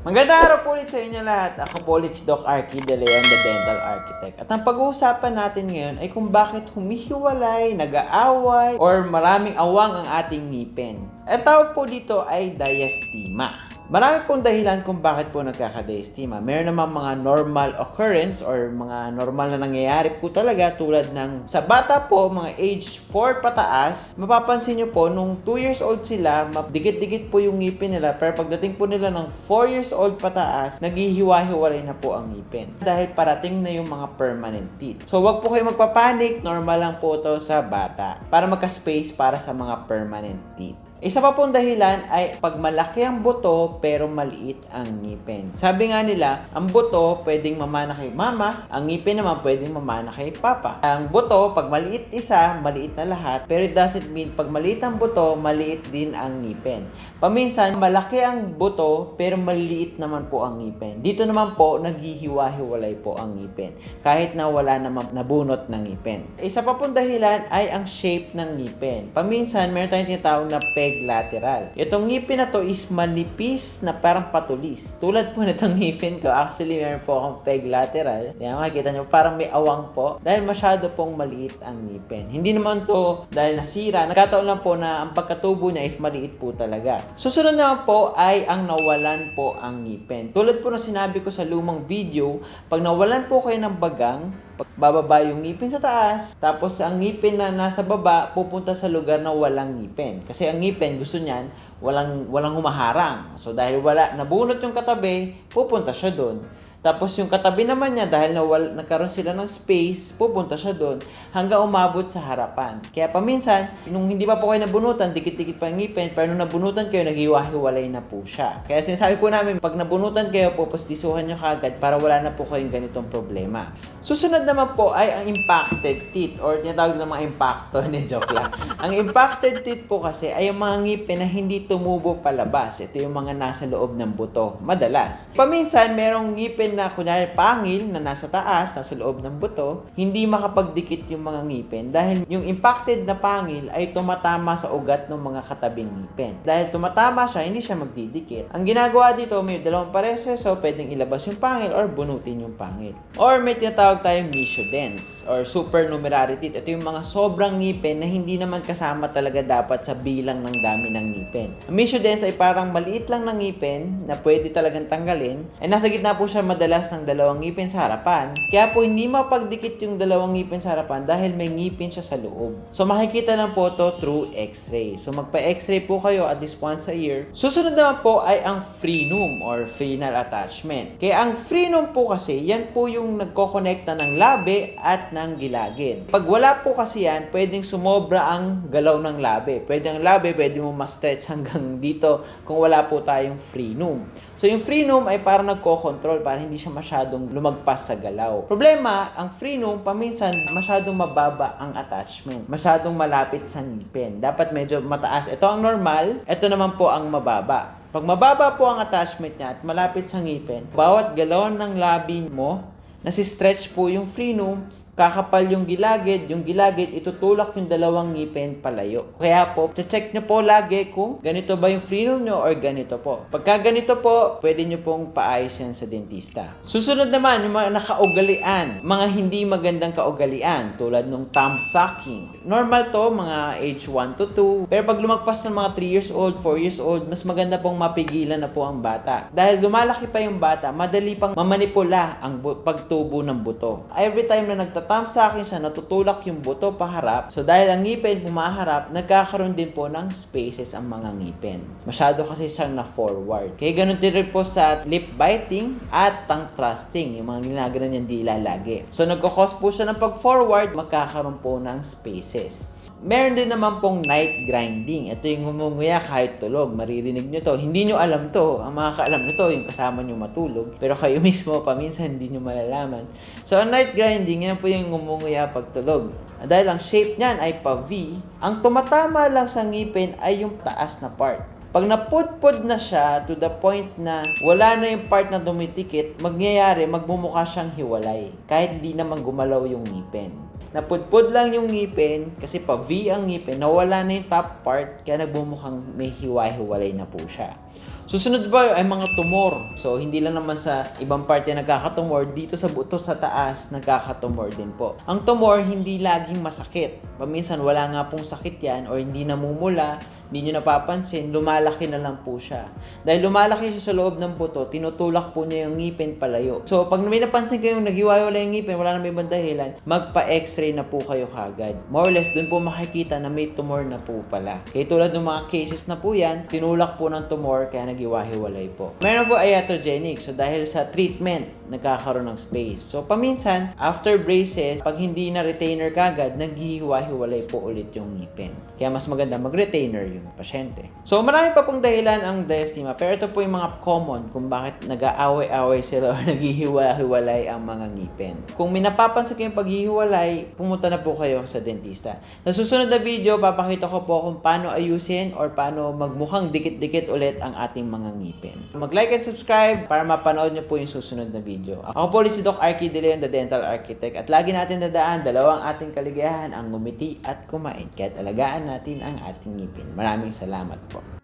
Magandang araw po ulit sa inyo lahat. Ako po ulit si Doc Arky De Leon, the Dental Architect. At ang pag-uusapan natin ngayon ay kung bakit humihiwalay, nag-aaway, or maraming awang ang ating ngipin. Ang tawag po dito ay diastema. Marami pong dahilan kung bakit po nagkaka-diastema. Meron namang mga normal occurrence or mga normal na nangyayari po talaga tulad ng sa bata po, mga age 4 pataas, mapapansin nyo po, nung 2 years old sila, dikit-dikit po yung ngipin nila, pero pagdating po nila ng 4 years old pataas, naghihiwa-hiwalay na po ang ngipin. Dahil parating na yung mga permanent teeth. So, wag po kayo magpapanik, normal lang po ito sa bata para magka-space para sa mga permanent teeth. Isa pa pong dahilan ay pag malaki ang buto pero maliit ang ngipin. Sabi nga nila, ang buto pwedeng mamana kay mama, ang ngipin naman pwedeng mamana kay papa. Ang buto, pag maliit isa, maliit na lahat, pero it doesn't mean pag maliit ang buto, maliit din ang ngipin. Paminsan, malaki ang buto pero maliit naman po ang ngipin. Dito naman po, naghihiwa-hiwalay po ang ngipin kahit na wala naman nabunot ng ngipin. Isa pa pong dahilan ay ang shape ng ngipin. Paminsan, meron tayong tinatawag na peg lateral. Itong ngipin na to is manipis na parang patulis. Tulad po nitong ngipin ko, actually meron po akong peg lateral. Yan, makikita nyo, parang may awang po dahil masyado pong maliit ang ngipin. Hindi naman to dahil nasira. Nagkataon lang po na ang pagkatubo niya is maliit po talaga. Susunod naman po ay ang nawalan po ang ngipin. Tulad po na sinabi ko sa lumang video, pag nawalan po kayo ng bagang, bababa yung ngipin sa taas, tapos ang ngipin na nasa baba pupunta sa lugar na walang ngipin. Kasi ang ngipin gusto niyan walang humaharang. So dahil wala nabunot yung katabi, pupunta siya doon. Tapos yung katabi naman niya, dahil nagkaroon sila ng space, pupunta siya doon hanggang umabot sa harapan. Kaya paminsan, nung hindi pa po kayo nabunutan, dikit-dikit pa yung ngipin, pero nung nabunutan kayo, naghiwa-hiwalay na po siya. Kaya sinasabi po namin, pag nabunutan kayo, pupustisuhan nyo kagad para wala na po kayong ganitong problema. Susunod naman po ay ang impacted teeth or tinatawag na mga impacto, hindi joke lang. Ang impacted teeth po kasi ay yung mga ngipin na hindi tumubo palabas. Ito yung mga nasa loob ng buto, madalas. Paminsan, merong ngipin na kunyari pangil na nasa taas, nasa loob ng buto, hindi makapagdikit yung mga ngipin dahil yung impacted na pangil ay tumatama sa ugat ng mga katabing ngipin. Dahil tumatama siya, hindi siya magdidikit. Ang ginagawa dito, may dalawang pareseso, pwedeng ilabas yung pangil or bunutin yung pangil. Or may tinatawag tayong mesodents or supernumerary teeth. Ito yung mga sobrang ngipin na hindi naman kasama talaga dapat sa bilang ng dami ng ngipin. Ang mesodents ay parang maliit lang ng ngipin na pwede talagang tanggalin. Ay nasa gitna po siya madalas ng dalawang ngipin sa harapan. Kaya po hindi mapagdikit yung dalawang ngipin sa harapan dahil may ngipin siya sa loob. So makikita lang po to through x-ray. So magpa-x-ray po kayo at least once a year. Susunod naman po ay ang frenum or frenal attachment. Kaya ang frenum po kasi, yan po yung nagkokonekta ng labi at ng gilagid. Pag wala po kasi yan, pwedeng sumobra ang galaw ng labi. Pwede ang labi, pwede mo ma-stretch hanggang dito kung wala po tayong frenum. So yung frenum ay parang nagko-control para hindi siya masyadong lumagpas sa galaw. Problema, ang frenum paminsan masyadong mababa ang attachment. Masyadong malapit sa ngipin. Dapat medyo mataas. Ito ang normal, ito naman po ang mababa. Pag mababa po ang attachment niya at malapit sa ngipin, bawat galaw ng labi mo, nasi-stretch po yung frenum, kakapal yung gilagid itutulak yung dalawang ngipin palayo. Kaya po, check nyo po lagi kung ganito ba yung frenum nyo or ganito po. Pagka ganito po, pwede nyo pong paayos yan sa dentista. Susunod naman, yung mga nakaugalian, mga hindi magandang kaugalian, tulad ng thumb sucking. Normal to, mga age 1 to 2. Pero pag lumagpas ng mga 3 years old, 4 years old, mas maganda pong mapigilan na po ang bata. Dahil lumalaki pa yung bata, madali pang mamanipula ang pagtubo ng buto. Every time na thumb sucking siya, natutulak yung buto paharap. So dahil ang ngipin pumaharap, nagkakaroon din po ng spaces ang mga ngipin. Masyado kasi siyang na-forward. Kaya ganun din rin po sa lip biting at tongue thrusting, yung mga ginagawa niyang dila lagi. So nagkakos po siya ng pag-forward, magkakaroon po ng spaces. Meron din naman pong night grinding. Ito yung ngumunguya kahit tulog. Maririnig nyo to. Hindi nyo alam to. Ang makakaalam nyo to, yung kasama nyo matulog. Pero kayo mismo, paminsan hindi nyo malalaman. So, ang night grinding, yan po yung ngumunguya pag tulog. Dahil ang shape niyan ay pa-V, ang tumatama lang sa ngipin ay yung taas na part. Pag napudpod na siya to the point na wala na yung part na dumitikit, magmumukha siyang hiwalay. Kahit hindi naman gumalaw yung ngipin. Napudpod lang yung ngipin kasi pa V ang ngipin, nawala na yung top part kaya nagbumukhang may hiwa-hiwalay na po siya. Susunod ba ay mga tumor. So, hindi lang naman sa ibang parte nagkakatumor, dito sa buto sa taas, nagkakatumor din po. Ang tumor, hindi laging masakit. Paminsan, wala nga pong sakit yan or hindi namumula, hindi nyo napapansin, lumalaki na lang po siya. Dahil lumalaki siya sa loob ng buto, tinutulak po niya yung ngipin palayo. So, pag may napansin kayong naghiwalay yung ngipin, wala na may ibang dahilan, magpa-x-ray na po kayo kagad. More or less, dun po makikita na may tumor na po pala. Kaya tulad ng mga cases na po yan, tinulak po ng tumor, kaya naghiwa-hiwalay po. Meron po iatrogenic. So, dahil sa treatment, nagkakaroon ng space. So, paminsan, after braces, pag hindi na retainer kagad, naghihiwa-hiwalay po ulit yung ngipin. Kaya mas maganda mag-retainer yung pasyente. So, marami pa pong dahilan ang diastema, pero ito po yung mga common kung bakit nag-aaway-away sila o naghihiwa-hiwalay ang mga ngipin. Kung may napapansin kayong paghihiwalay, pumunta na po kayo sa dentista. Sa susunod na video, papakita ko po kung paano ayusin or paano magmukhang dikit-dikit ulit ang ating mga ngipin. Mag-like and subscribe para mapanood nyo po yung susunod na video. Ako po si Doc Arky De Leon, the Dental Architect, at lagi natin dadaan, dalawang ating kaligayahan, ang ngumiti at kumain. Kaya't alagaan natin ang ating ngipin. Maraming salamat po.